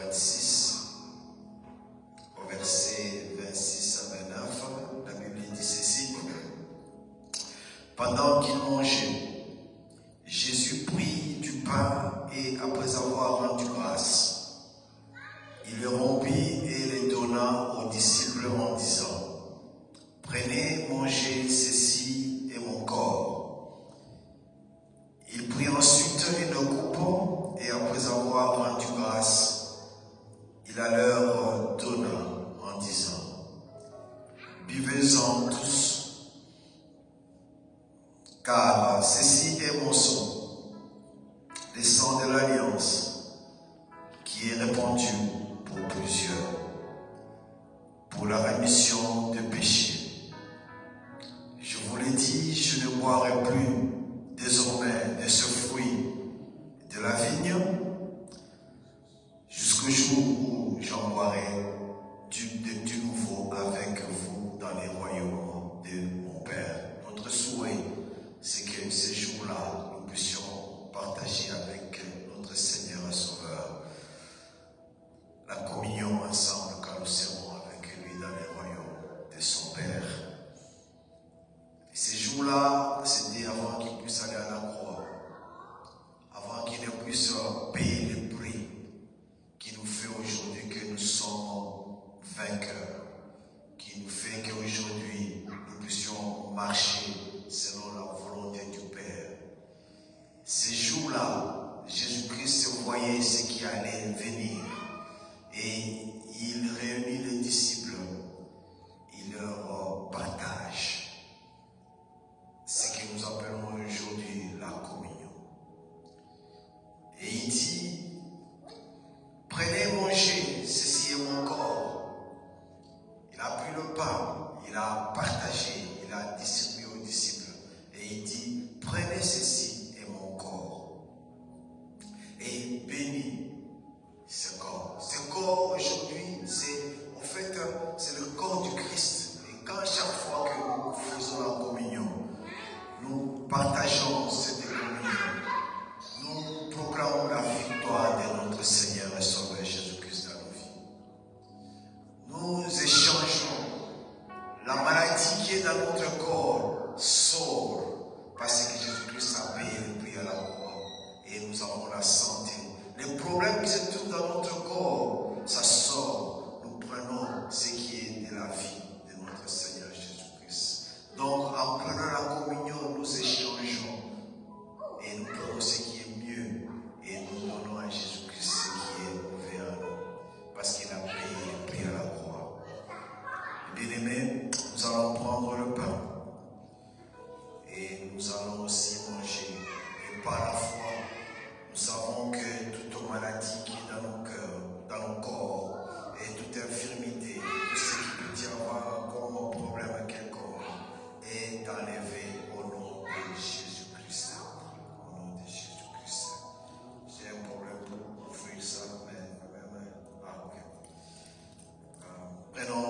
26, au verset 26 à 29, la Bible dit ceci. Pendant qu'il mangeait, Jésus prit du pain et après avoir rendu grâce, il le rompit et le donna aux disciples en disant, « Prenez, mangez, ceci est mon corps. » Il prit ensuite une coupe et après avoir rendu grâce, il la leur donna en disant, « Buvez-en tous, car ceci est mon sang, le sang de l'alliance, qui est répandu pour plusieurs, pour la rémission des péchés. Je vous l'ai dit, je ne boirai plus désormais de ce fruit de la vigne, jusqu'au jour où j'en boirai du nouveau avec vous dans les royaumes de mon Père. » Notre souhait, c'est que ce jour-là, nous puissions partager avec notre Seigneur et Sauveur la communion ensemble quand nous serons avec lui dans les royaumes de son Père. Et ce jour-là, c'était avant qu'il puisse aller à la croix, avant qu'il ne puisse payer le prix qui nous fait aujourd'hui que nous sommes vainqueurs, qui nous fait qu'aujourd'hui nous puissions marcher selon la volonté du Père. Ces jours-là, Jésus-Christ voyait ce qui allait venir et il réunit les disciples, il leur partage ce que nous appelons aujourd'hui la communion. Et il dit, « Prenez, mangez, ceci est mon corps. » Il a pris le pain, il a partagé, il a distribué aux disciples. Et il dit, « Prenez ceci est mon corps. » Et il bénit ce corps. Ce corps aujourd'hui, c'est le corps du Christ. Et quand chaque fois que nous faisons la communion, nous partageons cette communion. Nous proclamons la victoire de notre Seigneur et Sauveur Jésus-Christ dans nos vies. Nous échangeons la maladie qui est dans notre corps sort parce que Jésus-Christ a payé le prix à la croix et nous avons la santé. Les problèmes qui se trouvent dans notre corps, ça sort. Nous prenons ce qui est de la vie de notre Seigneur Jésus-Christ. Donc en prenant la communion, nous échangeons et nous prenons ce qui est mieux et nous donnons à Jésus-Christ ce qui est mauvais à nous parce qu'il a payé le prix à la croix. Bien-aimés, nous allons prendre le pain et nous allons aussi manger. Et par la foi, nous savons que toute maladie qui est dans nos cœurs, dans nos corps, et toute infirmité, tout ce qui peut y avoir comme problème quelconque, est enlevé au nom de Jésus-Christ. Au nom de Jésus-Christ. J'ai un problème pour ouvrir ça, mais ok. Prenons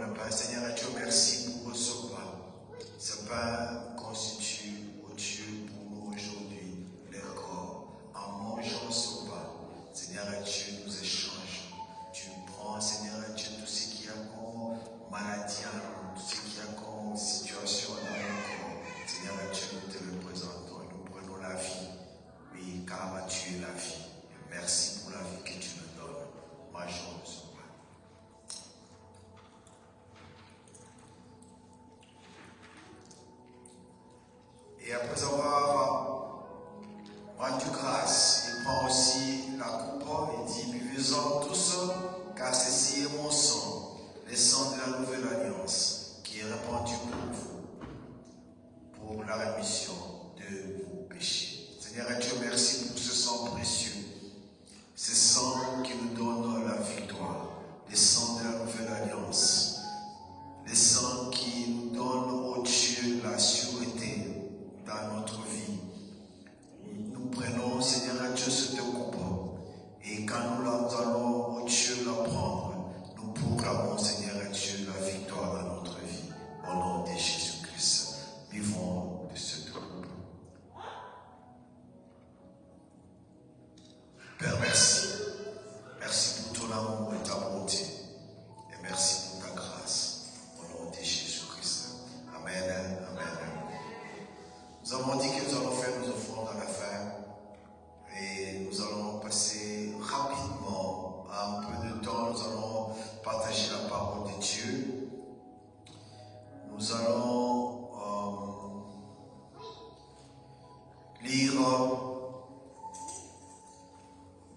le pain. Seigneur Dieu, merci pour ce pain. Ce pain constitue, oh Dieu, pour nous aujourd'hui, le corps. En mangeant ce pain, Seigneur Dieu, nous échangeons. Tu prends, Seigneur Dieu, tout ce qu'il y a comme maladie en nous, tout ce qu'il y a comme situation dans le corps. Seigneur Dieu, nous te le présentons et nous prenons la vie. Oui, car tu es la vie. Et merci pour la vie que tu nous donnes. Mangeons ce pain. Et après avoir rendu grâce, il prend aussi la coupe et dit, buvez-en tous, car ceci est mon sang, le sang de la nouvelle alliance, qui est répandu pour vous, pour la rémission de vos péchés. Seigneur Dieu, merci pour ce sang précieux, ce sang qui nous donne la victoire, le sang de la nouvelle alliance, le sang qui nous donne, oh Dieu, la sûreté dans notre vie. Nous prenons, Seigneur Dieu, cette coupe et quand nous allons, oh Dieu, la prendre, nous proclamons, Seigneur Dieu, la victoire dans notre vie. Au nom de Jésus-Christ, vivons de cette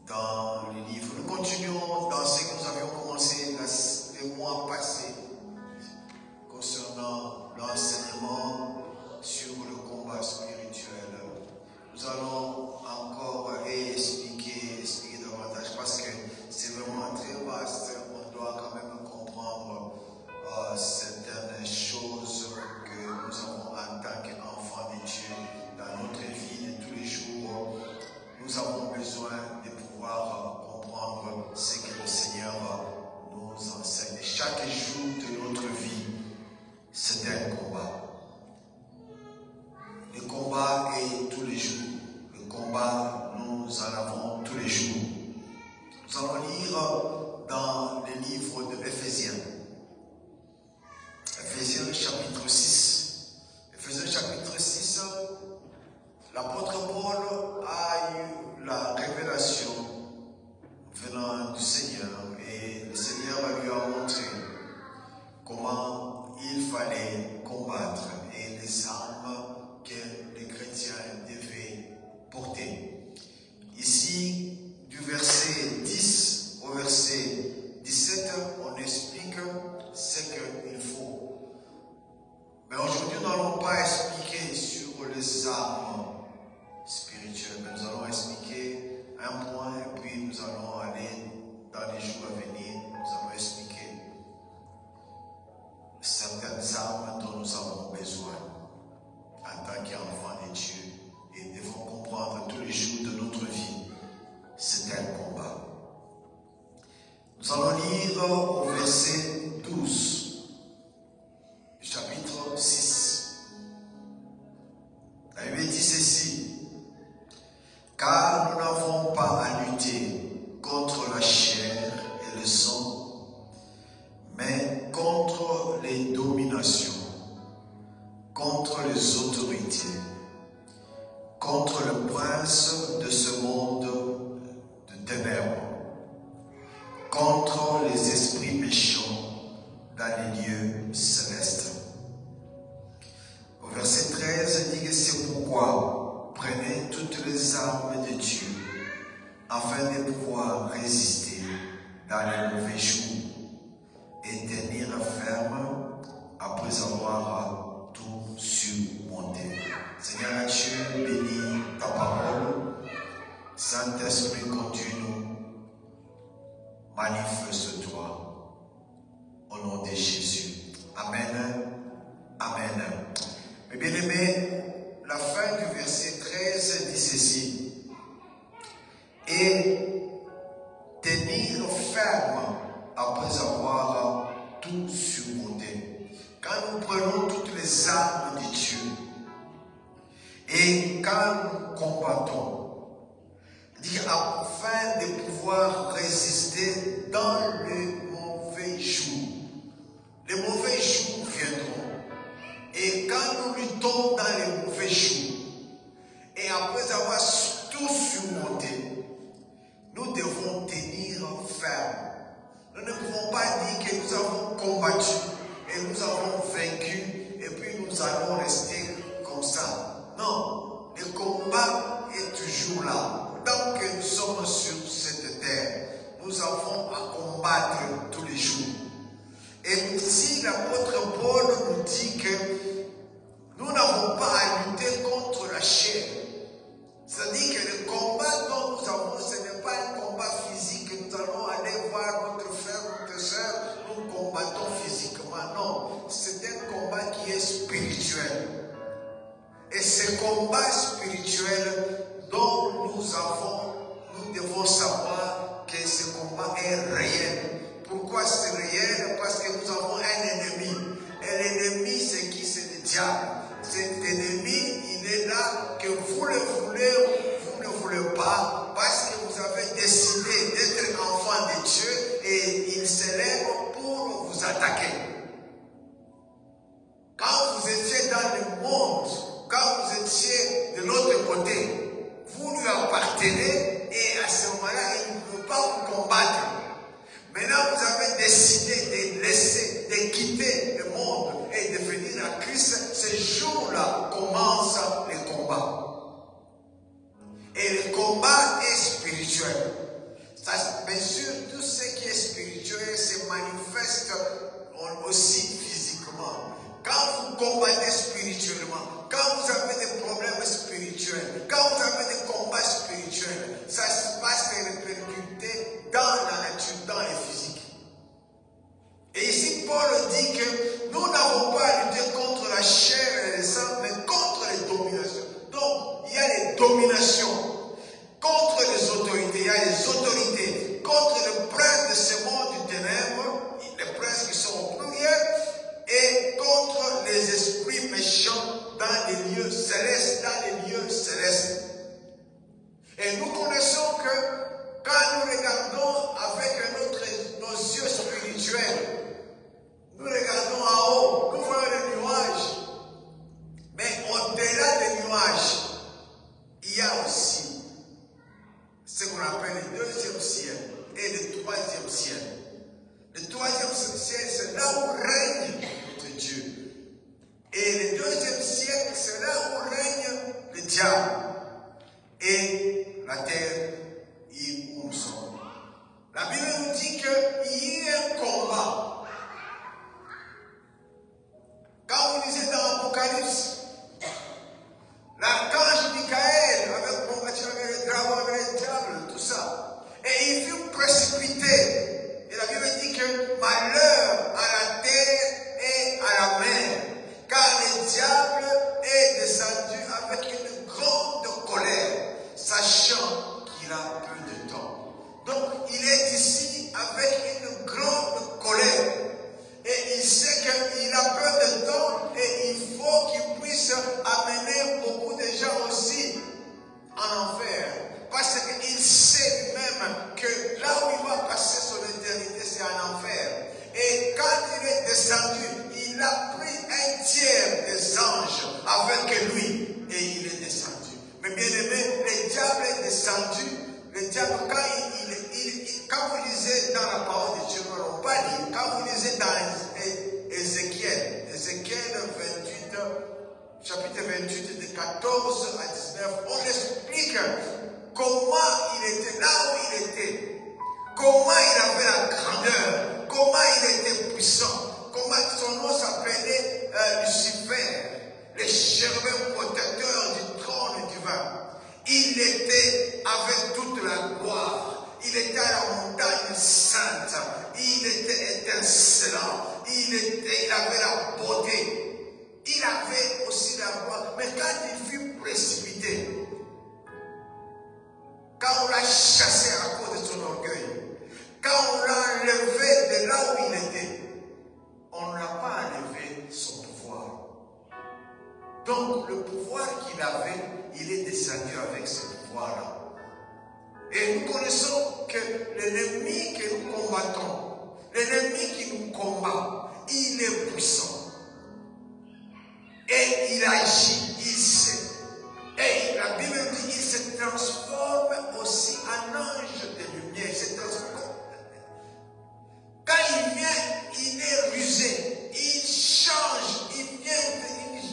dans le livre. Nous continuons dans ce que nous avions commencé les mois passés concernant l'enseignement sur le combat spirituel. Nous allons encore expliquer davantage parce que c'est vraiment très vaste. On doit quand même comprendre certaines choses que nous avons en tant qu'enfants de Dieu dans notre vie de tous les jours. Nous avons besoin de pouvoir comprendre ce que le Seigneur nous enseigne. Chaque jour de notre vie, c'est un combat. Le combat est tous les jours. Le combat, nous en avons tous les jours. Nous allons lire dans le livre de l'Éphésiens. Éphésiens chapitre 6. Éphésiens chapitre 6, l'apôtre Paul a eu la révélation venant du Seigneur et le Seigneur lui a montré comment il fallait combattre et les armes que les chrétiens devaient porter. Ici, du verset 10 au verset 17, on explique ce qu'il faut. Mais aujourd'hui, nous n'allons pas expliquer sur les armes spirituelles, mais nous allons expliquer un point et puis nous allons aller dans les jours à venir, nous allons expliquer certaines armes dont nous avons besoin en tant qu'enfants de Dieu et devons comprendre tous les jours de notre vie. C'est un combat. Nous allons lire au verset 12, chapitre 6. La Bible dit ceci: car nous n'avons pas à lutter contre la chair et le sang, mais contre les dominations, contre les autorités, contre le prince de ce monde de ténèbres, contre les esprits méchants dans les lieux célestes. Au verset 13, il dit que c'est pourquoi prenez toutes les armes de Dieu afin de pouvoir résister dans les mauvais jours et tenir ferme après avoir tout surmonté. Seigneur Dieu, bénis ta parole. Saint-Esprit, conduis-nous. Manifeste-toi au nom de Jésus. Amen. Amen. Mes bien-aimés, la fin du verset 13 dit ceci: et tenir ferme après avoir tout surmonté. Quand nous prenons toutes les armes de Dieu et quand nous combattons, dit afin de pouvoir résister dans les mauvais jours. Les mauvais jours viendront. Et quand nous luttons dans les mauvais jours, et après avoir tout surmonté, nous devons tenir ferme. Nous ne pouvons pas dire que nous avons combattu et nous avons vaincu et puis nous allons rester comme ça. Non, le combat est toujours là. Tant que nous sommes sur cette terre, nous avons à combattre tous les jours. Et si l'apôtre Paul nous dit que nous n'avons pas à lutter contre la chair, c'est-à-dire que le combat dont nous avons, ce n'est pas un combat physique, que nous allons aller voir notre frère, notre soeur, nous combattons physiquement. Non, c'est un combat qui est spirituel. Et ce combat spirituel dont nous devons savoir que ce combat est réel. Pourquoi c'est réel? Parce que nous avons un ennemi. Et l'ennemi, c'est qui? C'est le diable. Cet ennemi, il est là, que vous le voulez ou vous ne voulez pas, parce que vous avez décidé d'être enfant de Dieu et il se lève pour vous attaquer. Quand vous étiez dans le monde, quand vous étiez de l'autre côté, vous lui appartenez et à ce moment-là, Bien sûr, tout ce qui est spirituel se manifeste aussi physiquement. Quand vous combattez spirituellement, quand vous avez des problèmes spirituels, quand vous avez des combats spirituels, ça se passe et répercuté dans la nature, dans les physiques. Et ici, Paul dit que nous n'avons pas à lutter contre la chair et le sang, mais contre les dominations. Donc, il y a les dominations. Contre les autorités, il y a les autorités. Contre le prince de ce monde du ténèbre, les princes qui sont au pluriel, et contre les esprits méchants dans les lieux célestes, Et nous connaissons que quand nous regardons avec nos yeux spirituels, nous regardons en haut, nous voyons les nuages. Mais au-delà des nuages, il y a aussi ce qu'on appelle le deuxième ciel et le troisième ciel. Le troisième ciel, c'est là où règne notre Dieu. Et le deuxième ciel, c'est là où règne le diable. Et la terre, où nous sommes. La Bible nous dit qu'il y a un combat. Quand vous lisez dans l'Apocalypse, l'archange Michael avait combattu avec les dragons, avec les diables, tout ça. Et il fut précipité. Et la Bible dit que malheur à la terre et à la mer. Car le diable est descendu avec une grande colère, sachant qu'il a peu de temps. Donc il est ici avec une grande colère. Et il sait qu'il a peu de temps et il faut qu'il puisse amener beaucoup de gens aussi en enfer. Parce qu'il sait lui-même que là où il va passer son éternité, c'est en enfer. Et quand il est descendu, il a pris un tiers des anges avec lui et il est descendu. Mais bien aimé, le diable est descendu. Le diable, quand vous lisez dans la parole de Dieu, on ne pas lire. Quand vous lisez dans Ézéchiel 28, chapitre 28, de 14 à 19, on explique comment il était, là où il était, comment il avait la grandeur, comment il était puissant, comment son nom s'appelait Lucifer, le chérubin protecteur du trône divin. Il était avec toute la gloire. Il était à la montagne sainte. Il était étincelant. Il avait la beauté. Il avait aussi la gloire. Mais quand il fut précipité, quand on l'a chassé à cause de son orgueil, quand on l'a enlevé de là où il était, on n'a pas enlevé son pouvoir. Donc le pouvoir qu'il avait, il est descendu avec ce pouvoir-là. Et nous connaissons que l'ennemi que nous combattons, l'ennemi qui nous combat, il est puissant. Et il agit, il sait. Et la Bible dit qu'il se transforme aussi en ange de lumière. Il se transforme. Quand il vient, il est rusé. Il change. Il vient.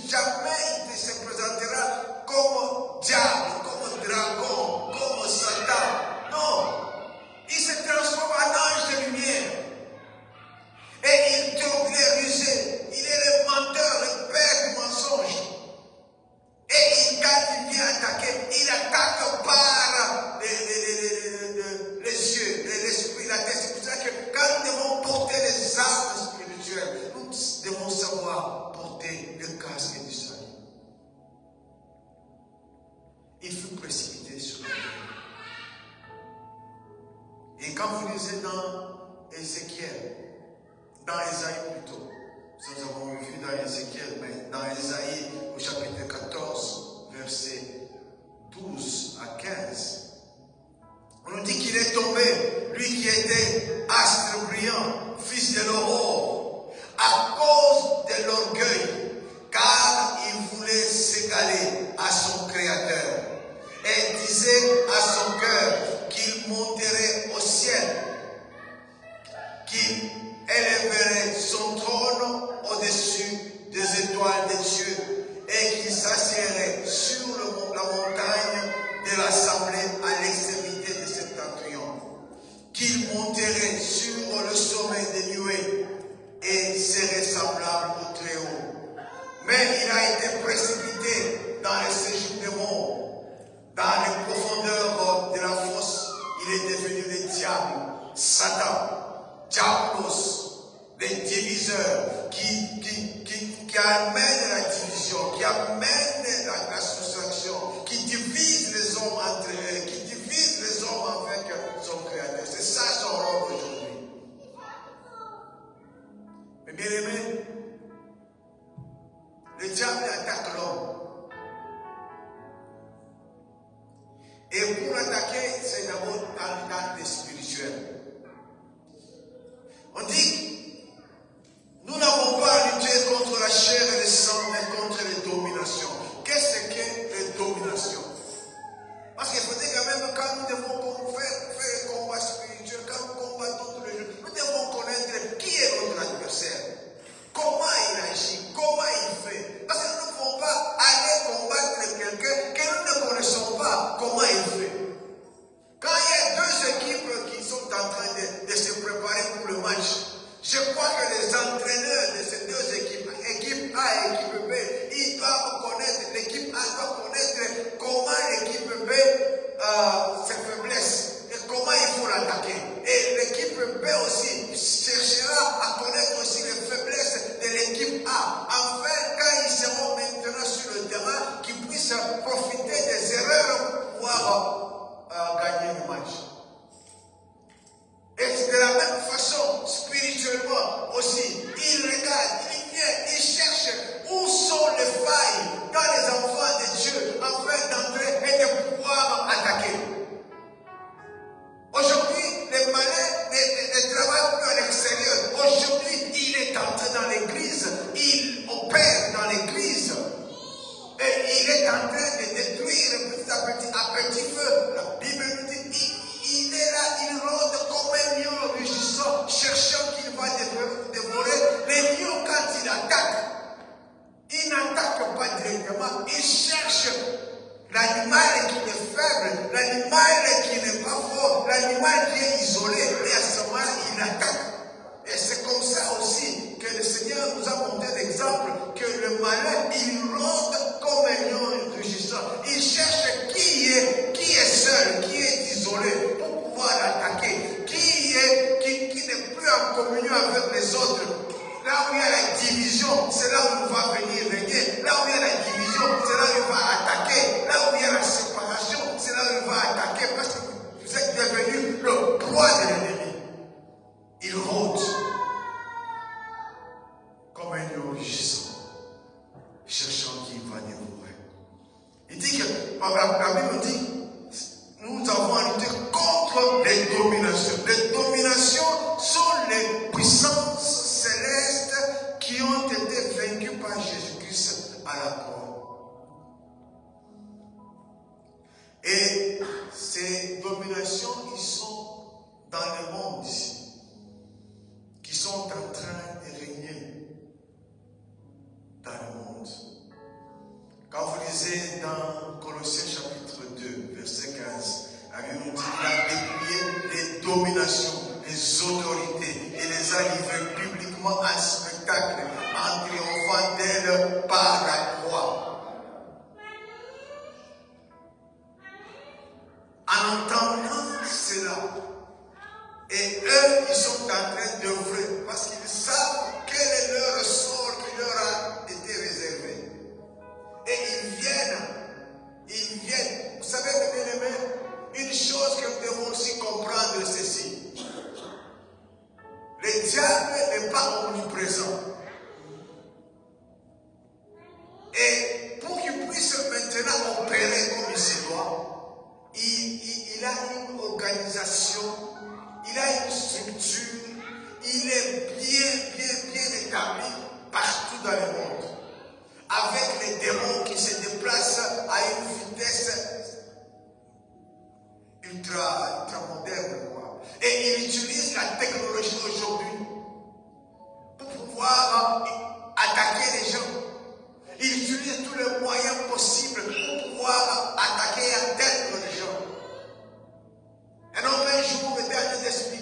Jamais il se présentera comme diable, comme dragon, comme Satan. Non. Il se transforme en ange de lumière. Et il est rusé. Il est le menteur, le père du mensonge. Et quand il vient attaquer, il attaque par les yeux, l'esprit, la tête. C'est pour ça que quand nous devons porter les armes spirituelles, nous devons savoir porter le casque du salut. Il faut précipiter sur lui. Et quand vous lisez dans Ézéchiel, dans Ésaïe plutôt, nous avons vu dans Ézéchiel, mais dans Ésaïe au chapitre 14, versets 12 à 15, on nous dit qu'il est tombé, lui qui était astre brillant, fils de l'aurore, à cause de l'orgueil, car il voulait s'égaler à son Créateur, et disait à son cœur qu'il monterait au ciel, qu'il élèverait son trône au-dessus des étoiles des cieux et qu'il s'assiérait sur la montagne de l'assemblée à l'extrémité de septentrion. qu'il monterait sur le sommet des nuées et serait semblable au Très-Haut. Mais il a été précipité dans les séjours des morts, dans les profondeurs de la fosse. Il est devenu le diable, Satan, Diabolos, le diviseur qui amène la division, qui amène la soustraction, qui divise les hommes entre eux, qui divise les hommes avec son Créateur. C'est ça son rôle aujourd'hui. Mais bien aimé, le diable attaque l'homme. Et pour l'attaquer, c'est d'abord dans le cadre spirituel. On dit, nous n'avons pas à lutter contre la chair et le sang, mais contre les dominations. Qu'est-ce que les dominations? Parce qu'il faudrait quand même, quand nous devons faire un combat spirituel, quand nous combattons tous les jours, nous devons connaître qui est notre adversaire, comment il agit, comment il fait. Parce que nous ne pouvons pas aller combattre quelqu'un que nous ne connaissons pas comment il fait. Quand il y a deux équipes qui sont en train de se préparer pour le match, je crois que les entraîneurs de ces deux équipes, équipe A et équipe B, ils doivent connaître, l'équipe A doit connaître comment l'équipe B ses faiblesses et comment il faut l'attaquer. Et l'équipe B aussi cherchera à connaître aussi les faiblesses de l'équipe A, afin quand ils seront maintenant sur le terrain, qu'ils puissent profiter des erreurs pour pouvoir gagner le match. Et de la même façon, spirituellement aussi, il regarde, il vient, il cherche où sont les failles dans les enfants de Dieu afin d'entrer et de pouvoir attaquer. Aujourd'hui, les malins ne travaillent plus à l'extérieur. Aujourd'hui, il est entré dans l'église, il opère dans l'église et il est en train de détruire petit à petit feu. La Bible nous dit, il est là, il rôde comme un lion rugissant, cherchant qu'il va dévorer. Les lions, quand il attaque, il n'attaque pas directement, il cherche l'animal qui est faible, l'animal qui n'est pas fort, l'animal qui est isolé, et à ce moment-là, il attaque. Et c'est comme ça aussi que le Seigneur nous a montré l'exemple que le malin, il rôde comme un lion rugissant. Il cherche qui est seul, qui est isolé pour pouvoir l'attaquer, qui n'est plus en communion avec les autres. Là où il y a la division, c'est là où il va venir régner. Là où il y a la division, c'est là où il va attaquer. Là où il y a la séparation, c'est là où il va attaquer. Parce que vous êtes devenu le proie de l'ennemi. Il rôde comme un lion rugissant, cherchant qui va dévorer. Il dit que, la Bible dit, nous avons à lutter contre les dominations. Les dominations sont les puissances célestes qui ont été vaincues par Jésus-Christ à la croix. Et ces dominations, ils sont dans le monde ici, qui sont en train de régner dans le monde. Quand vous lisez dans Colossiens chapitre 2, verset 15, la Bible nous dit qu'il a dépouillé les dominations, les autorités et les a livrées publiquement en spectacle en triomphant d'elles par la croix. En entendant cela, et eux, ils sont en train d'œuvrer parce qu'ils savent quel est leur sort qui leur a été réservé. Et ils viennent. Vous savez, mes bien-aimés, une chose que nous devons aussi comprendre, c'est ceci. Le diable n'est pas omniprésent. Et pour qu'il puisse maintenant opérer comme il se doit, il a une organisation, il a une structure, il est bien établi partout dans le monde. Avec les démons qui se déplacent à une vitesse ultra moderne. Et il utilise la technologie aujourd'hui pour pouvoir attaquer les gens. Il utilise tous les moyens possibles pour pouvoir attaquer et atteindre les gens. Et donc un jour, le dernier explique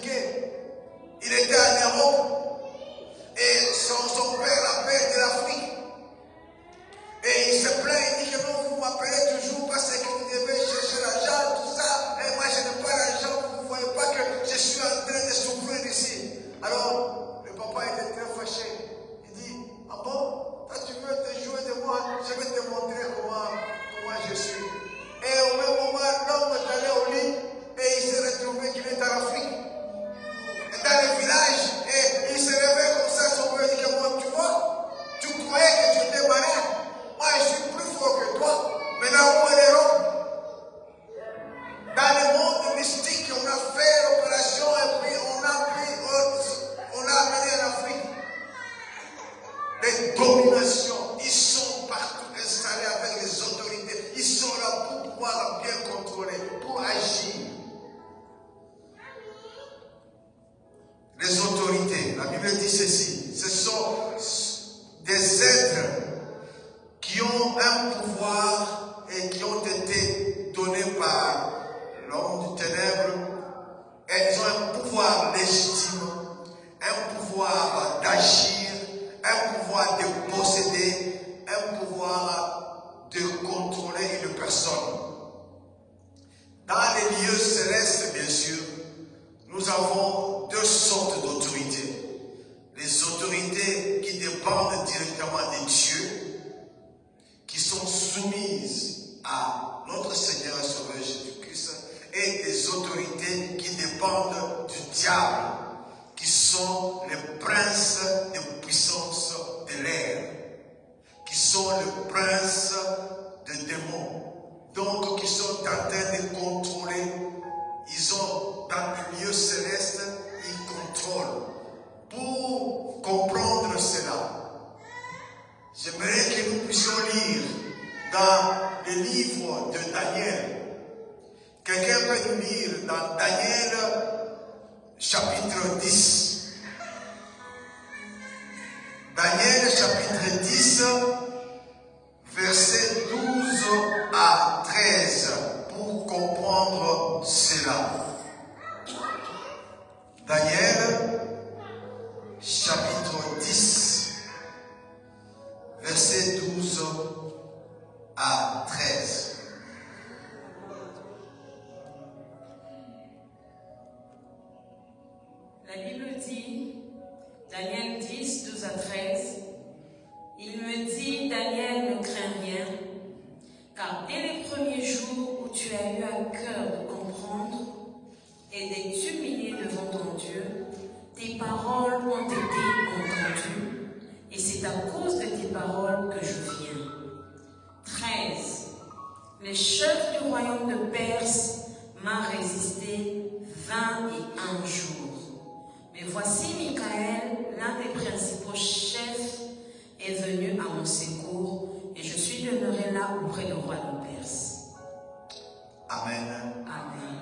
Bible dit ceci, ce sont des êtres qui ont un pouvoir et qui ont été donnés par l'homme du ténèbre. Et ils ont un pouvoir légitime, un pouvoir d'agir, un pouvoir de posséder, un pouvoir de contrôler une personne. Dans les lieux célestes, bien sûr, nous avons deux sortes d'autorités. Les autorités qui dépendent directement de Dieu, qui sont soumises à notre Seigneur et Sauveur Jésus-Christ, et des autorités qui dépendent du diable, qui sont les princes de puissance de l'air, qui sont les princes des démons, donc qui sont en train de contrôler. Ils ont dans le lieu céleste, ils contrôlent. Pour comprendre cela, j'aimerais que nous puissions lire dans le livre de Daniel. Quelqu'un peut nous lire dans Daniel chapitre 10. Daniel chapitre 10, versets 12 à 13, pour comprendre cela. Daniel chapitre 10, versets 12 à 13. La Bible dit, Daniel 10, 12 à 13, il me dit, Daniel, ne crains rien, car dès les premiers jours où tu as eu à cœur de comprendre et de t'humilier devant ton Dieu, tes paroles ont été entendues, et c'est à cause de tes paroles que je viens. 13. Le chef du royaume de Perse m'a résisté 21 jours. Mais voici Michael, l'un des principaux chefs, est venu à mon secours, et je suis demeuré là auprès du roi de Perse. Amen. Amen.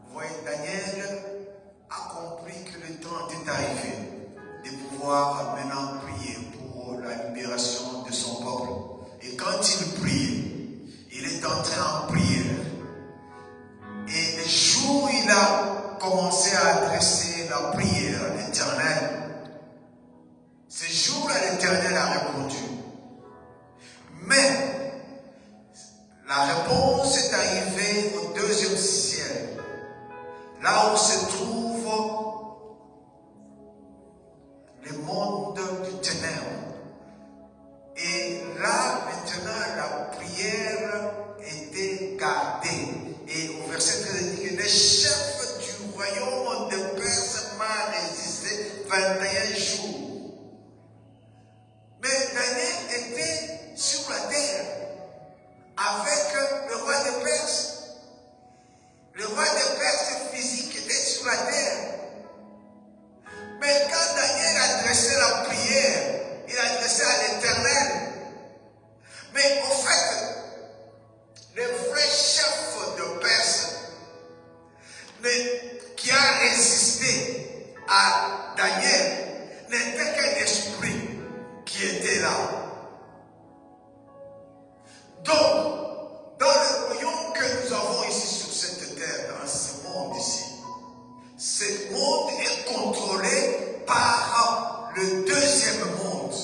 Vous voyez, Daniel a compris que le temps était arrivé de pouvoir maintenant prier pour la libération de son peuple. Et quand il priait, il est entré en prière. Et le jour où il a commencé à adresser la prière à l'Éternel, ce jour-là, l'Éternel a répondu. Mais la réponse est arrivée au deuxième ciel, là où se trouve le monde du ténèbre. Et là, maintenant, la prière était gardée. Et au verset 13, il dit que le chef du royaume de Perse m'a résisté 21 jours. Mais Daniel était sur la terre avec le roi de Perse. Le roi de Perse physique était sur la terre. Mais quand Daniel adressait la prière, il adressait à l'Éternel. Mais au fait, le vrai chef de Perse qui a résisté à Daniel n'était qu'un esprit qui était là. Donc, dans le royaume que nous avons ici sur cette terre, dans ce monde ici, ce monde est contrôlé par le deuxième monde.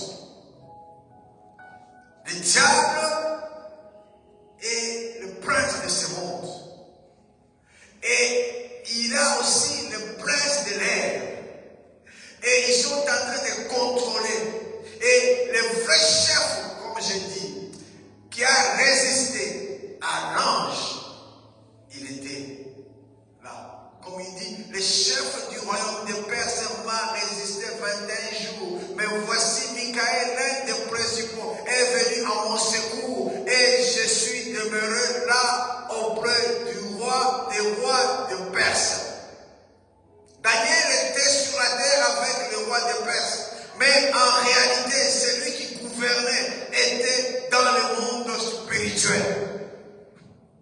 Le diable est le prince de ce monde. Et il a aussi le prince de l'air. Et ils sont en train de contrôler. Et le vrai chef, comme je dis, qui a résisté à l'ange, il était là. Comme il dit, le chef du royaume de Perse m'a résisté 21 jours. Mais voici Michael, l'un des principaux, est venu à mon secours. Et je suis demeuré là auprès du roi des rois de Perse. Daniel était sur la terre avec le roi de Perse. Mais en réalité, celui qui gouvernait était dans le monde spirituel.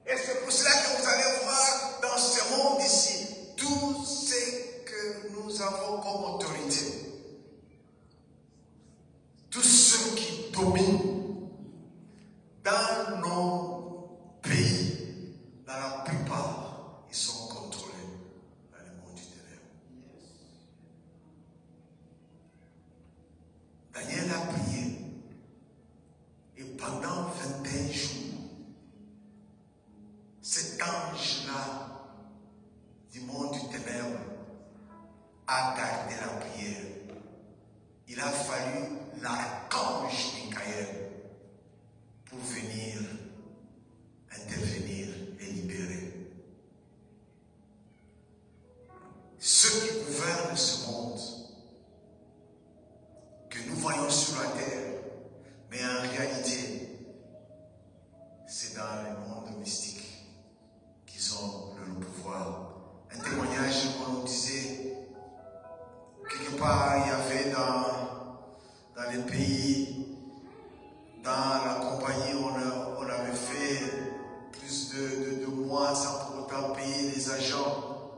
Et c'est pour cela que vous allez voir dans ce monde ici, tout ce que nous avons comme autorité, communes, dans nos pays, dans la plupart, ils sont contrôlés par le monde du ténèbre. Daniel a prié et pendant 21 jours, cet ange-là du monde du ténèbre a gardé la prière. Il a fallu l'archange Michael pour venir intervenir et libérer. Ceux qui gouvernent ce monde, que nous voyons sur la terre, mais en réalité, c'est dans le monde mystique qu'ils ont le pouvoir. Un témoignage qu'on nous disait, quelque part, il y avait dans les pays, dans la compagnie, on avait fait plus de mois sans pour autant payer les agents.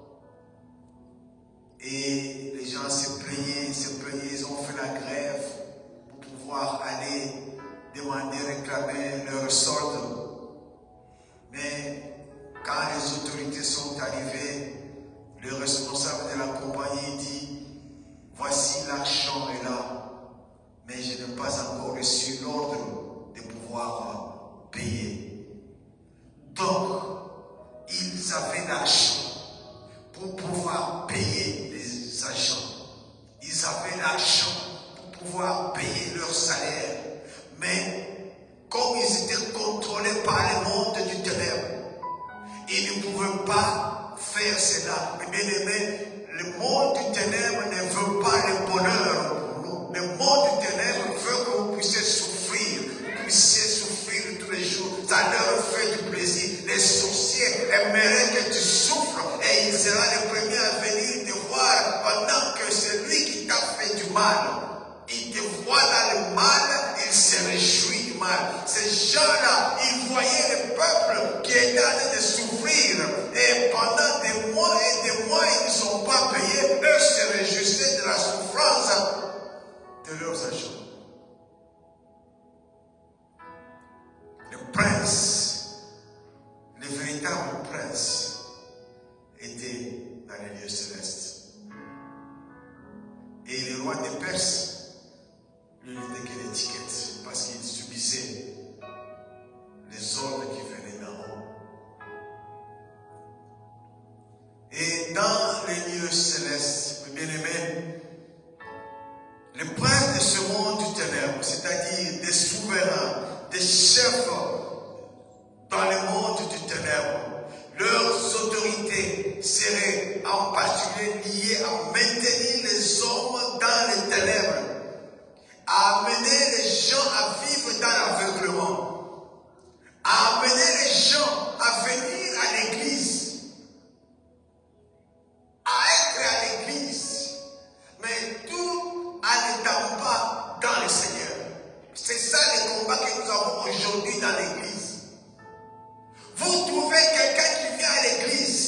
Et les gens se plaignaient, ils ont fait la grève pour pouvoir aller demander, réclamer leur solde. Mais quand les autorités sont arrivées, le responsable de la compagnie dit, voici l'argent est là, mais je n'ai pas encore reçu l'ordre de pouvoir payer. Donc, ils avaient l'argent pour pouvoir payer les agents. Ils avaient l'argent pour pouvoir payer leur salaire. Mais, comme ils étaient contrôlés par le monde du ténèbre, ils ne pouvaient pas faire cela. Mais bien aimé, le monde du ténèbre ne veut pas le bonheur pour nous. Le monde du ténèbre veut que vous puissiez souffrir. Vous puissiez souffrir tous les jours. Ça leur fait du plaisir. Les sorciers aimeraient que tu souffres et il sera le premier à venir te voir pendant que celui qui t'a fait du mal, il te voit dans le mal, il se réjouit du mal. Ces gens-là, ils voyaient le peuple qui était en train de souffrir et pendant des mois et des mois, ils ne sont pas payés. Eux se réjouissaient de la souffrance de leurs agents. Le prince, le véritable prince, était dans les lieux célestes. Et le roi des Perses lui n'était que l'étiquette parce qu'il subissait les ordres qui venaient d'en haut. Et dans les lieux célestes, mes bien-aimés, les princes de ce monde du ténèbre, c'est-à-dire des souverains, des chefs dans le monde du ténèbre, leurs autorités seraient en particulier liées à maintenir les hommes dans les ténèbres, à amener les gens à vivre dans l'aveuglement, à amener les gens à venir à l'église, à être à l'église, mais tout en n'étant pas dans le Seigneur. C'est ça le combat que nous avons aujourd'hui dans l'église. Vous trouvez quelqu'un qui vient à l'église,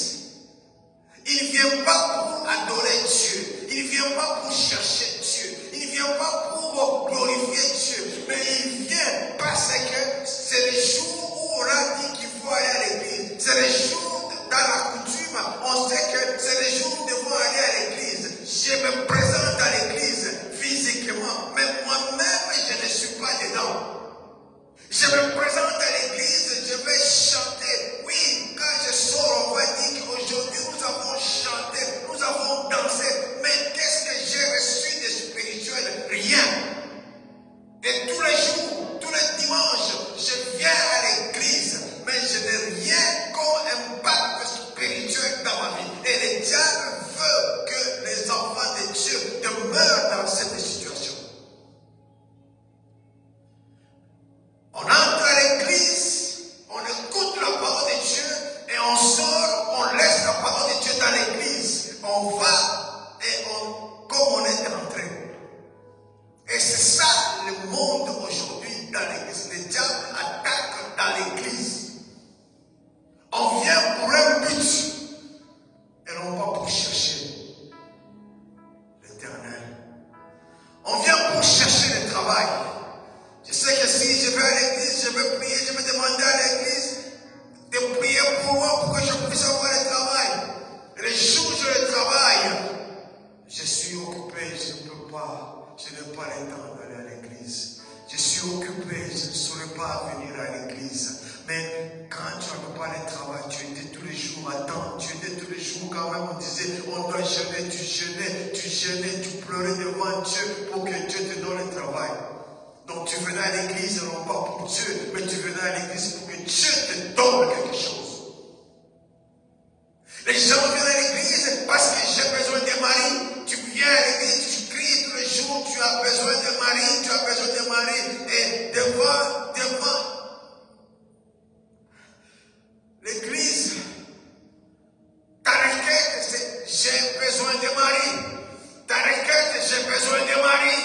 il ne vient pas pour adorer Dieu, il ne vient pas pour chercher Dieu, il ne vient pas pour glorifier Dieu, mais il vient parce que c'est le jour où on a dit qu'il faut aller à l'église. C'est le jour dans la coutume, on sait que c'est le jour où nous devons aller à l'église. Je me présente à l'église physiquement, mais moi-même je ne suis pas dedans. Je me présente à l'église, je vais chanter. Oui, quand je sors, on va dire qu'aujourd'hui nous avons chanté, nous avons dansé. Mais qu'est-ce que j'ai reçu de spirituel? Rien. n'ai pas le temps d'aller à l'église. Je suis occupé, je ne saurais pas venir à l'église. Mais quand tu n'avais pas le travail, tu étais tous les jours à temps, tu étais tous les jours quand même, on disait, on doit jeûner, tu pleurais devant Dieu pour que Dieu te donne le travail. Donc tu venais à l'église, non pas pour Dieu, mais tu venais à l'église pour que Dieu te donne quelque chose. Les gens viennent à l'église parce que j'ai besoin de mari. Tu viens à l'église, tu cries tous les jours, tu as besoin de mari, tu as besoin de mari. Et devant l'église, ta requête, c'est j'ai besoin de mari. Ta requête, j'ai besoin de mari.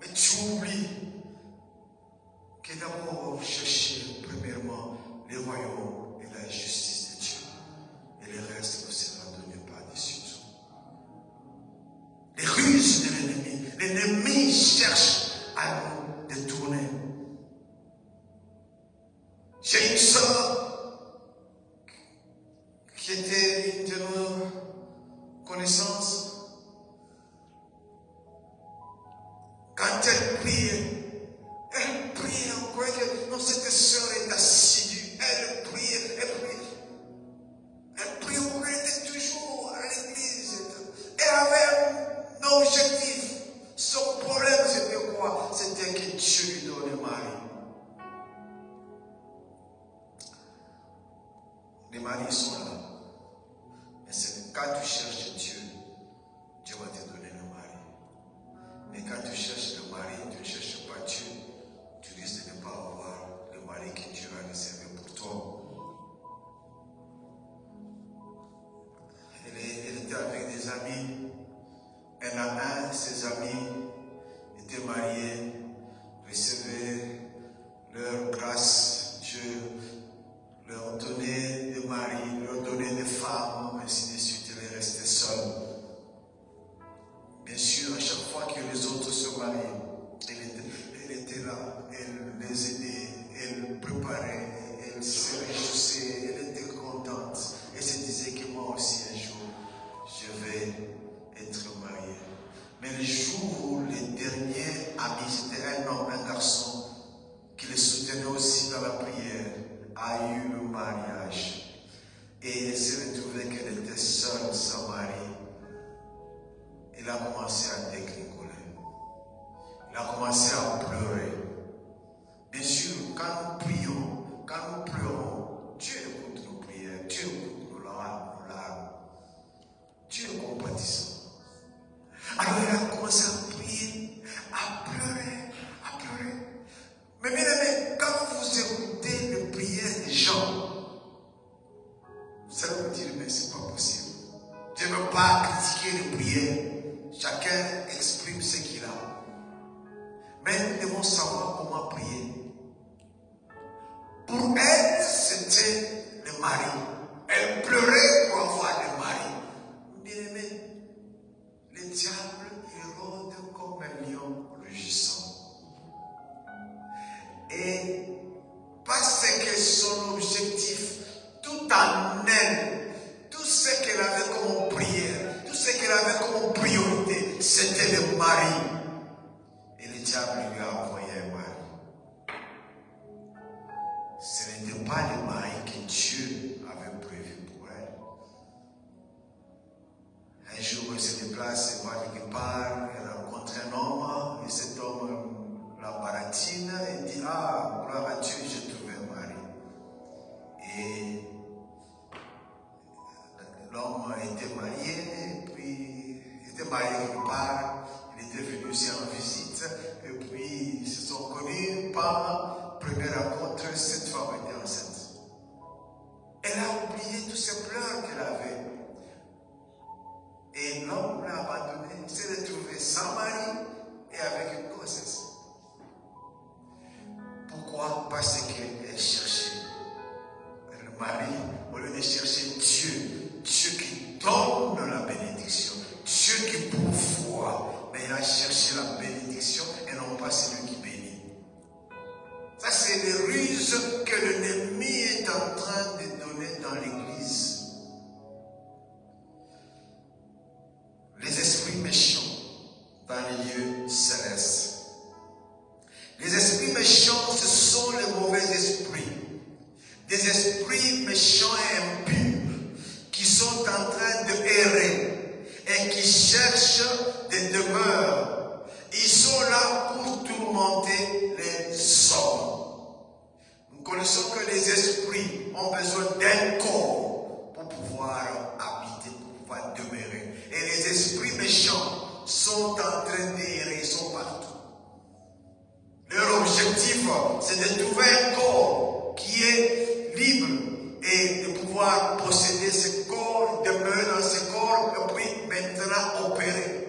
Mais tu oublies que d'abord chercher premièrement le royaume et la justice de Dieu. Et le reste vous sera donné par-dessus tout. Les ruses de l'ennemi. L'ennemi cherche à nous détourner. J'ai une soeur qui était une de nos connaissances. Quand elle priait, on croyait que non, cette soeur est assidue. Elle priait. On était toujours à l'église. Elle avait un objectif. Son problème, c'était quoi? C'était que Dieu lui donne un mari. Les maris sont là. Mais c'est quand tu cherches Dieu, Dieu va te donner le mari. Mais quand tu cherches le mari, tu ne cherches pas Dieu, tu risques de ne pas avoir le mari que Dieu a réservé pour toi. Elle était avec des amis. Elle a un de ses amis était marié, recevait leur grâce. Dieu leur donnait des maris, leur donnait des femmes, ainsi de suite. Elle est restée seule. Bien sûr, à chaque fois que les autres se mariaient, elle était là, elle les aidait, elle préparait, elle se réjouissait, elle était contente. Elle se disait que moi aussi un jour, je vais être mariée. Mais le jour où les derniers amis, c'était un homme, un garçon, qui les soutenait aussi dans la prière, a eu le mariage. Et elle s'est retrouvée qu'elle était seule, sans mari. Il a commencé à dégringoler. Il a commencé à pleurer. Bien sûr, quand nous prions, quand nous pleurons, Dieu écoute nos prières, Dieu écoute nos larmes. Dieu est compatissant. Alors il a commencé à prier, à pleurer. Mais bien aimé, quand vous écoutez les prières des gens, vous allez vous dire, mais c'est pas possible. Je ne veux pas critiquer les prières. Chacun exprime ce qu'il a. Mais nous devons savoir comment prier. Pour elle, c'était le mari. Elle pleurait pour avoir le mari. Bien-aimé, le diable rôde comme un lion rugissant. Et parce que son objectif, tout en elle, tout ce qu'elle avait comme prière, tout ce qu'elle avait comme priorité, c'était le mari. Et le diable lui a envoyé un mari. Ce n'était pas le mari que Dieu avait prévu pour elle. Un jour, elle se déplace, elle va quelque part, elle rencontre un homme, et cet homme la baratine et dit, ah, gloire à Dieu, j'ai trouvé un mari. Et l'homme était marié, et puis il était marié quelque part, il était venu aussi en visite, et puis ils se sont connus par première rencontre, cette femme était enceinte. Elle a oublié tous ces pleurs qu'elle avait. Et l'homme l'a abandonné, il s'est retrouvé sans mari et avec une grossesse. Pourquoi? Parce qu'elle cherchait le mari au lieu de chercher Dieu. Dieu qui donne la bénédiction, Dieu qui pourvoit, mais il a cherché la bénédiction et non pas celui qui bénit. Ça, c'est les ruses que l'ennemi est en train de donner dans l'église. Les esprits méchants dans les cherchent des demeures. Ils sont là pour tourmenter les hommes. Nous connaissons que les esprits ont besoin d'un corps pour pouvoir habiter, pour pouvoir demeurer. Et les esprits méchants sont en train d'errer, ils sont partout. Leur objectif, c'est de trouver un corps qui est libre et de pouvoir posséder ce corps, demeurer dans ce corps et puis maintenant opérer.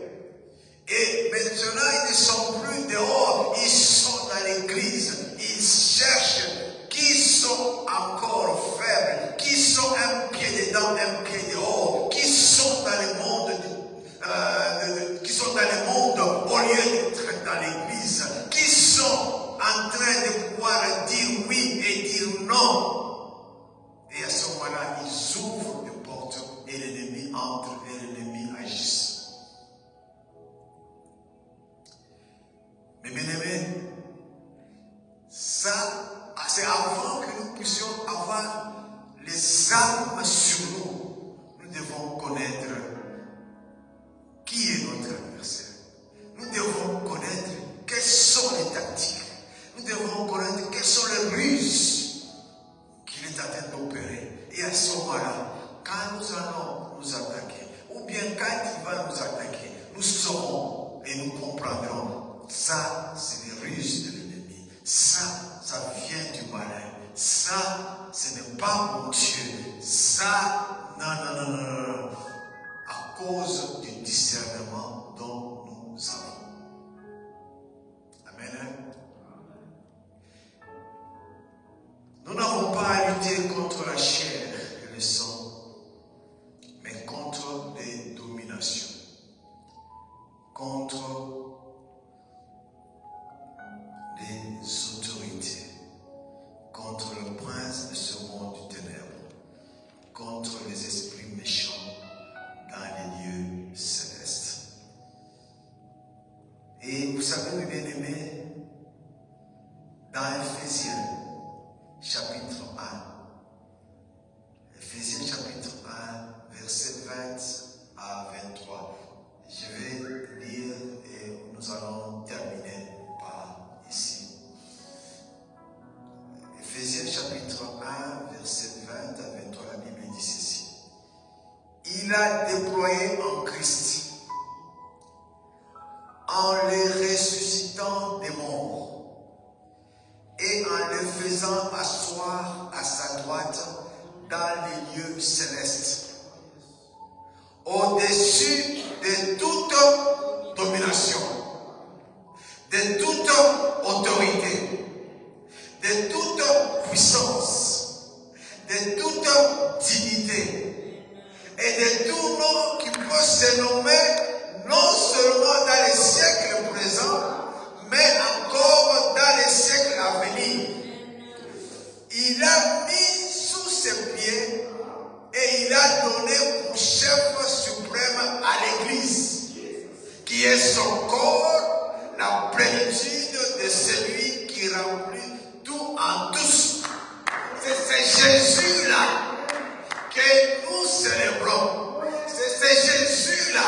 Et maintenant, ils ne sont plus dehors, ils sont dans l'église. Ils cherchent qui sont encore faibles, qui sont un pied dedans, un pied dehors, qui sont dans le monde, au lieu d'être dans l'église, qui sont en train de pouvoir dire oui et dire non. Et à ce moment-là, ils ouvrent les portes et l'ennemi entre et l'ennemi agisse. Mais bien aimés, ça, c'est avant que nous puissions avoir les armes sur nous. Nous devons connaître qui est notre adversaire. Nous devons connaître quelles sont les tactiques. Nous devons connaître quelles sont les ruses qu'il est en train d'opérer. Et à ce moment-là, quand nous allons nous attaquer, ou bien quand il va nous attaquer, nous saurons et nous comprendrons. Ça, c'est les ruses de l'ennemi. Ça vient du malin. Ça, ce n'est pas mon Dieu. Ça, non. À cause du discernement dont nous avons. Amen. Nous n'avons pas à lutter contre la chair et le sang, mais contre les dominations, contre les autorités, contre le prince de ce monde du ténèbre, contre les esprits méchants dans les lieux célestes. Et vous savez, mes bien-aimés, dans Ephésiens, chapitre 1, Ephésiens chapitre 1, versets 20 à 23, je vais lire et nous allons terminer par ici. Ephésiens chapitre 1, verset 20 à 23, la Bible dit ceci. Il a déployé en Christ, en les ressuscitant des morts et en les faisant asseoir à sa droite dans les lieux célestes, au-dessus de toute domination, de toute autorité, de toute puissance, de toute dignité et de tout nom qui peut se nommer non seulement dans les siècles présents, mais encore dans les siècles à venir. Il a mis sous ses pieds et il a donné pour chef suprême à l'Église, qui est son corps, la plénitude de celui qui remplit tout en tous. C'est Jésus-là que nous célébrons. C'est Jésus-là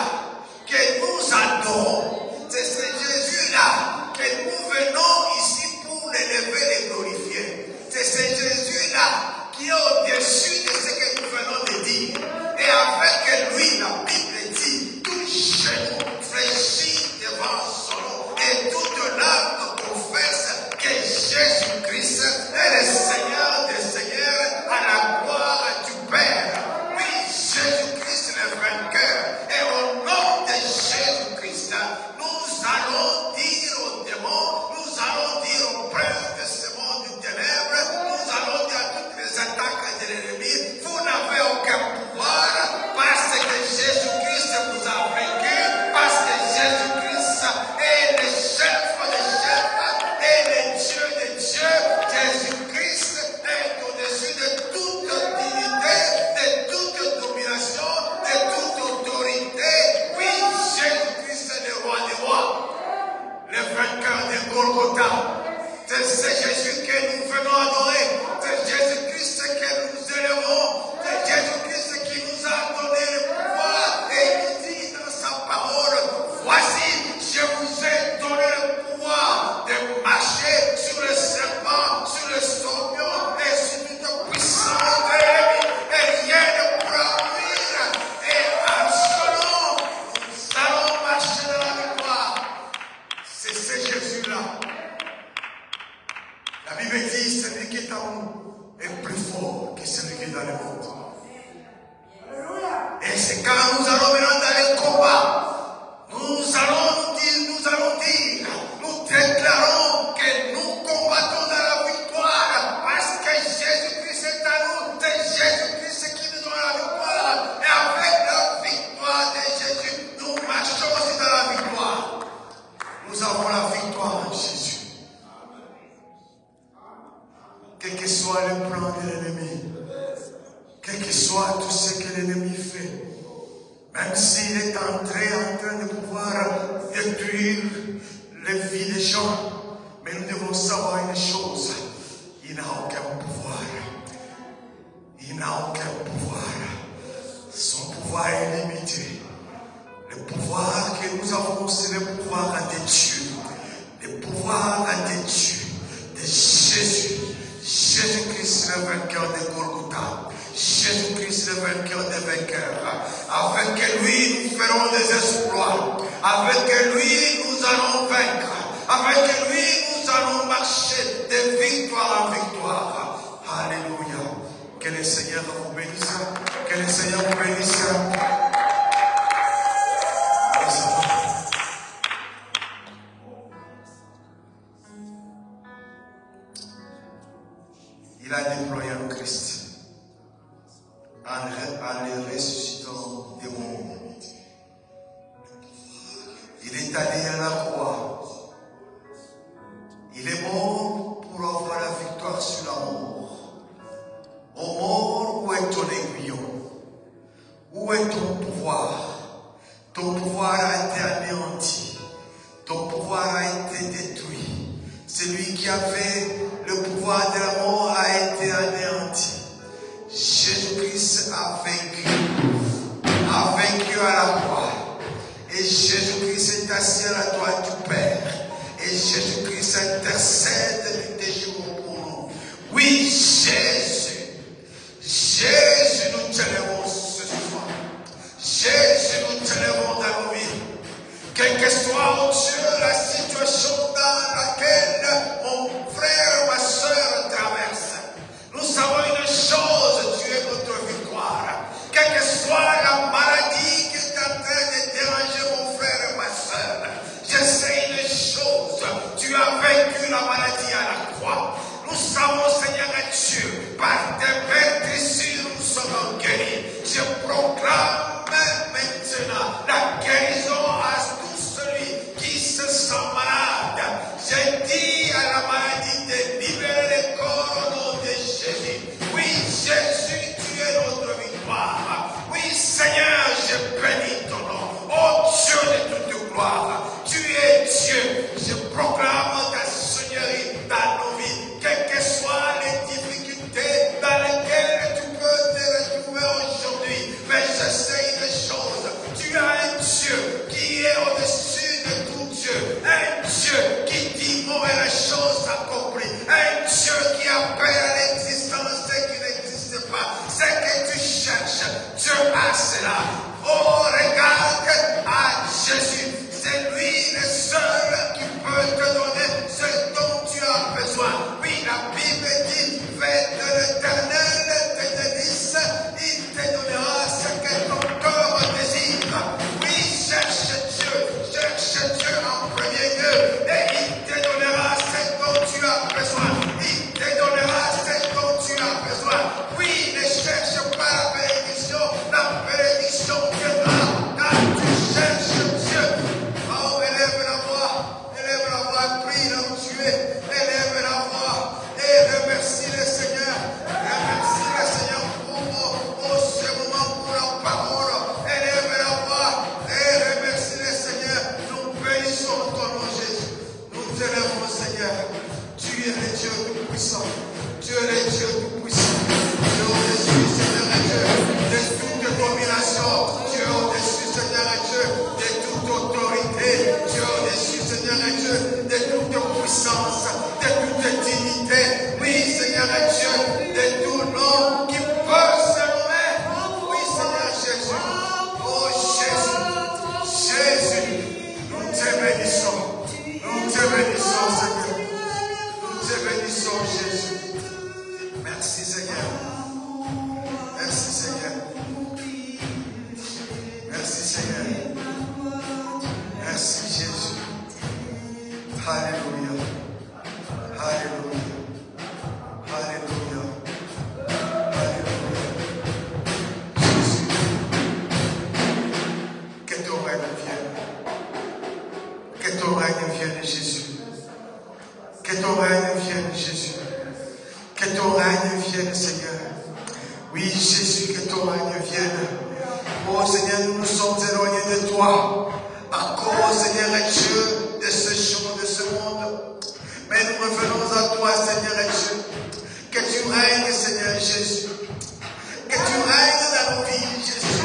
que nous adorons. C'est Jésus-là que nous venons ici pour l'élever et glorifier. C'est Jésus-là qui est au-dessus de ce que nous venons de dire. Et avec lui, la Bible dit, tout genou fléchit devant son nom et toute langue confesse que Jésus-Christ est le Seigneur des Seigneurs à la gloire du Père. Oui, Jésus-Christ chose est dans la victoire. Nous avons la victoire en Jésus. Quel que soit le plan de l'ennemi, quel que soit tout ce que l'ennemi fait, même s'il est en train de pouvoir détruire les vies des gens, mais nous devons savoir une chose, il n'a aucun pouvoir. Il n'a aucun pouvoir. Son pouvoir est limité. Le pouvoir que nous avons, c'est le pouvoir de Dieu. Le pouvoir de Dieu, de Jésus. Jésus-Christ, le vainqueur de Golgotha. Jésus-Christ, le vainqueur des vainqueurs. Avec lui, nous ferons des exploits. Avec lui, nous allons vaincre. Avec lui, nous allons marcher de victoire en victoire. Alléluia. Que le Seigneur vous bénisse. Que le Seigneur vous bénisse. Il a déployé en Christ en les ressuscitant des morts. Il est allé à la croix. Il est mort pour avoir la victoire sur la mort. Ô mort, où est ton aiguillon? Où est ton pouvoir? Ton pouvoir a été anéanti. Ton pouvoir a été détruit. Celui qui avait le pouvoir de la mort a été anéanti. Jésus-Christ a vaincu à la croix. Et Jésus-Christ est assis à la droite du Père. Et Jésus-Christ intercède des jours pour nous. Oui, Jésus, nous t'élèvons ce soir. Jésus, nous t'élèvons dans nos vies. Quelle que soit, oh Dieu, la situation dans laquelle mon frère, ma soeur traverse, nous savons une chose, tu es notre victoire. Quelle que soit la maladie qui est en train de déranger mon frère et ma soeur, je sais une chose, tu as vaincu la maladie à la croix. Nous savons, Seigneur Dieu, par tes vertus, nous sommes guéris. Je proclame maintenant la guérison à tout celui qui se sent malade. Je dis à la maladie de libérer le corps au nom de Jésus. Oui, Jésus, tu es notre victoire. Oui, Seigneur, je bénis ton nom. Oh Dieu de toute gloire, tu es Dieu. Je proclame ta Seigneurie dans nos vies, quelles que soient les difficultés dans lesquelles tu peux te retrouver aujourd'hui. Mais je sais une chose, tu as un Dieu qui est au-dessus de tout Dieu, un Dieu qui dit mot et les choses accomplies, un Dieu qui appelle à l'existence ce qui n'existe pas, ce que tu cherches, Dieu a cela. Oh, regarde à Jésus, c'est lui le seul qui peut te donner ce dont tu as besoin. Oui, la Bible dit, fais de l'Éternel tes délices, il te donnera ce que ton cœur désire. Oui, cherche Dieu en premier lieu, et il te donnera ce dont tu as besoin. Il te donnera ce dont tu as besoin. Oui, ne cherche pas la bénédiction viendra quand tu cherches Dieu. Oh, élève la voix, prie là où tu es, élève la voix et remercie le Seigneur. Remercie le Seigneur pour ce moment, pour la parole. Élève la voix et remercie le Seigneur. Nous bénissons ton nom, Jésus. Nous t'élèvons, Seigneur. Tu es le Dieu tout-puissant. Tu es le Dieu tout-puissant. Tu es au-dessus, Seigneur Dieu, de toute domination. Tu es au-dessus, Seigneur Dieu, de toute autorité. Tu es au-dessus, Seigneur Dieu, de toute puissance, de toute dignité. Oui, Seigneur Dieu, de tout nom qui peut se nommer. Oui, Seigneur Jésus. Oh Jésus, nous te bénissons. Nous te bénissons, Seigneur. Nous te bénissons, Jésus. Merci, Seigneur. Merci, Seigneur. Merci, Seigneur. Merci, Jésus. Alléluia. Alléluia. Alléluia. Alléluia. Jésus. Que ton ton règne vienne. Que ton règne vienne, Jésus. Que ton règne vienne, Jésus. Que ton règne vienne, Seigneur. Oui, Jésus, que ton règne vienne. Oh Seigneur, nous nous sommes éloignés de toi. À cause, Seigneur et Dieu, de ce chemin, de ce monde. Mais nous revenons à toi, Seigneur et Dieu. Que tu règnes, Seigneur Jésus. Que tu règnes dans nos vies, Jésus.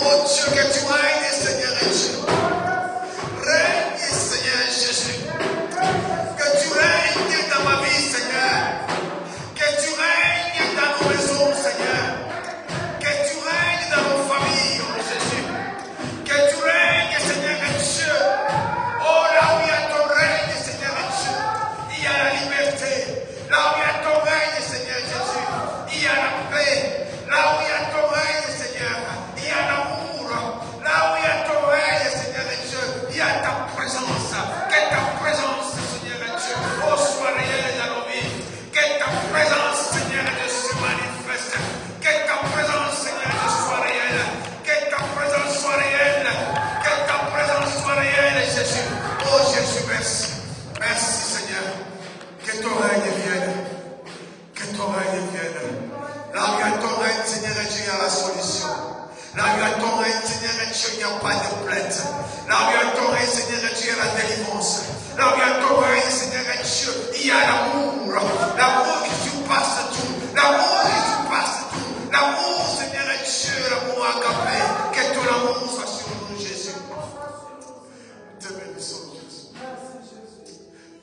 Oh Dieu, que tu règnes, Seigneur et Dieu. Règne, Seigneur Jésus. Que tu règnes dans ma vie, Seigneur. Que tu règnes dans nos maisons, Seigneur. Que tu règnes dans nos familles, oh Jésus. Que tu règnes, Seigneur et Dieu. Oh, là où il y a ton règne, Seigneur et Dieu, il y a la liberté. Là où il y a ton règne, Seigneur Jésus, il y a la paix. Là où il y a ton règne, Seigneur, il y a l'amour. Là où il y a ton règne, Seigneur et Dieu, il y a ta présence. Que ta présence, Seigneur et Dieu, oh, soit réelle dans nos vies. Que ta présence, Seigneur et Dieu, se manifeste. Que ta présence, Seigneur et Dieu, soit réelle. Que ta présence soit réelle. Que ta présence soit réelle, Jésus. Oh Jésus, merci. Merci, Seigneur. Que ton règne vienne. Que ton règne vienne. Là où il y a ton règne, Seigneur et Dieu, il y a la solution. Là où il y a ton règne, Seigneur et Dieu, il n'y a pas de plainte. Là où il y a ton règne, Seigneur et Dieu, il y a la délivrance. Là où il y a ton règne, Seigneur et Dieu, il y a l'amour. L'amour qui surpasse tout. L'amour qui surpasse tout. L'amour, Seigneur et Dieu, l'amour agapé. Que ton amour soit sur nous, Jésus. Nous te bénissons, Jésus.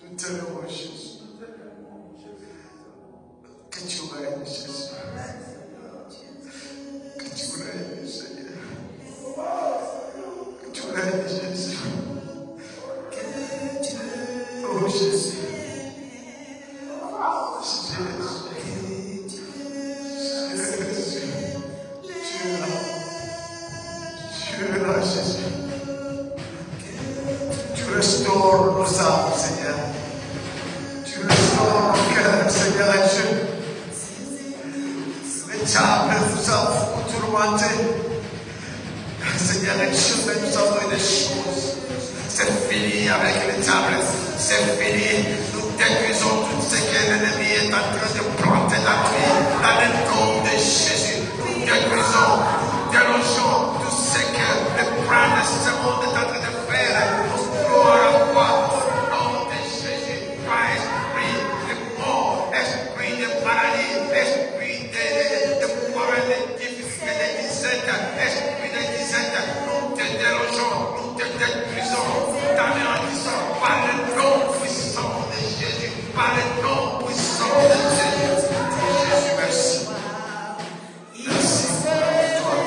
Nous te louons, Jésus. Que tu règnes, Jésus. Que tu règnes, Seigneur. Que tu règnes, Jésus. Oh, Jésus. Tu es là, Jésus. Tu restaures nos âmes, Seigneur. Tu restaures nos cœurs, Seigneur et Dieu. Le diable nous a tourmentés. Seigneur et Dieu, nous avons des choses. C'est fini avec le diable. C'est fini. Nous détruisons tout ce que l'ennemi est en train de planter dans nous. Dans le nom de Jésus, nous détruisons, nous délogeons tout ce que le prince de ce monde est en train de faire. Nous gloire à toi. Au nom de Jésus, par esprit de mort, esprit de maladie, esprit de problème, de difficulté, de disette, esprit de disette, nous te délogeons, nous te détruisons, nous t'anéantissons par le nom puissant de Jésus, par le nom puissant de Jésus. Jésus, merci. Merci pour la victoire.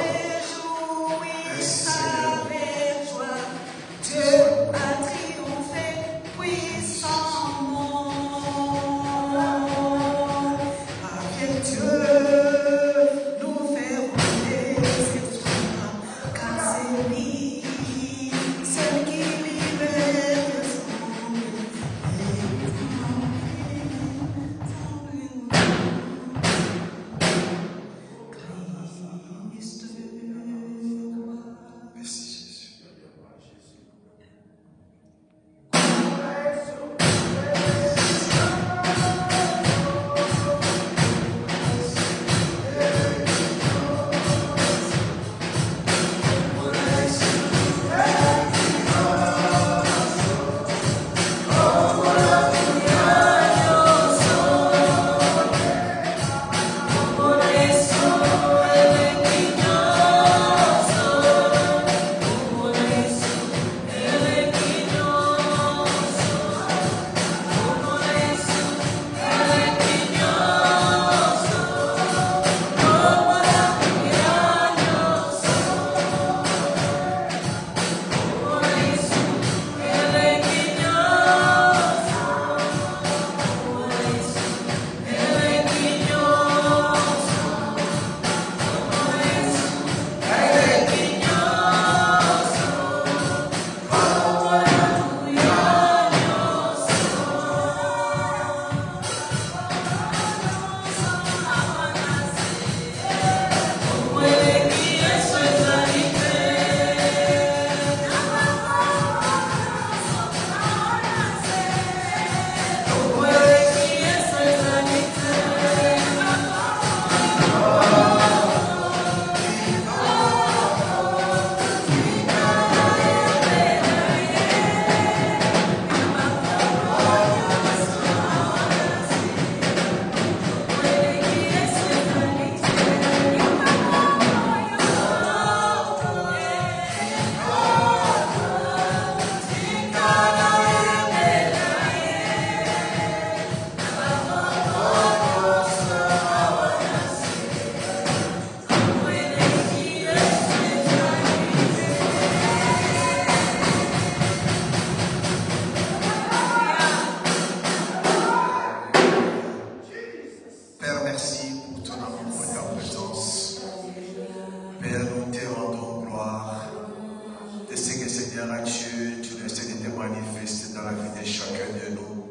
Seigneur Dieu, tu essaies de te manifester dans la vie de chacun de nous.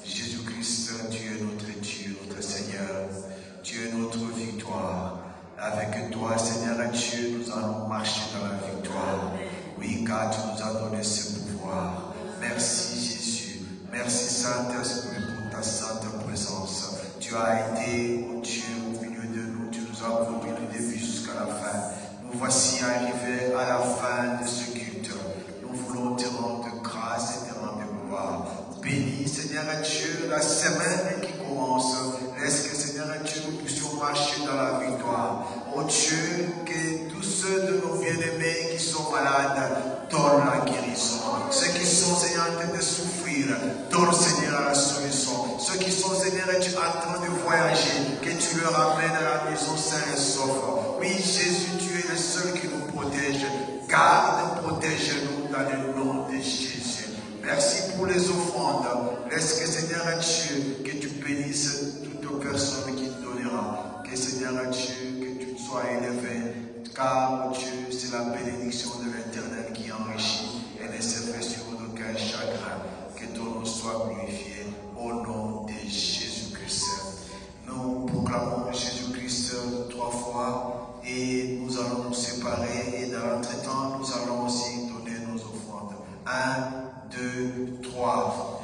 Jésus-Christ, tu es notre Dieu, notre Seigneur. Tu es notre victoire. Avec toi, Seigneur Dieu, nous allons marcher dans la victoire. Oui, car tu nous as donné ce pouvoir. Merci Jésus. Merci Saint-Esprit pour ta sainte présence. Tu as été, mon Dieu, au milieu de nous. Tu nous as conduits du début jusqu'à la fin. Nous voici arrivés à la fin de ce culte. Nous voulons te rendre grâce et te rendre gloire. Bénis, Seigneur Dieu, la semaine qui commence. Laisse que, Seigneur Dieu, nous puissions marcher dans la victoire. Oh Dieu, que tous ceux de nos bien-aimés qui sont malades donnent la guérison. Ceux qui sont, Seigneur, en train de souffrir, donne, Seigneur, la solution. Ceux qui sont, Seigneur, en train de voyager, que tu leur amènes à la maison sain et sauf. Oui, Jésus, tu es le seul qui nous protège. Garde, protège-nous dans le nom de Jésus. Merci pour les offrandes. Laisse que, Seigneur Dieu, que tu bénisses toute personne qui te donnera. Que, Seigneur Dieu, que tu sois élevé. Car, Dieu, c'est la bénédiction de l'Éternel qui enrichit et ne se fait sur aucun chagrin. Que ton nom soit glorifié au nom de Jésus-Christ. Nous proclamons Jésus-Christ 3 fois et nous allons nous séparer. Et dans l'entretemps, nous allons aussi donner nos offrandes. 1, 2, 3.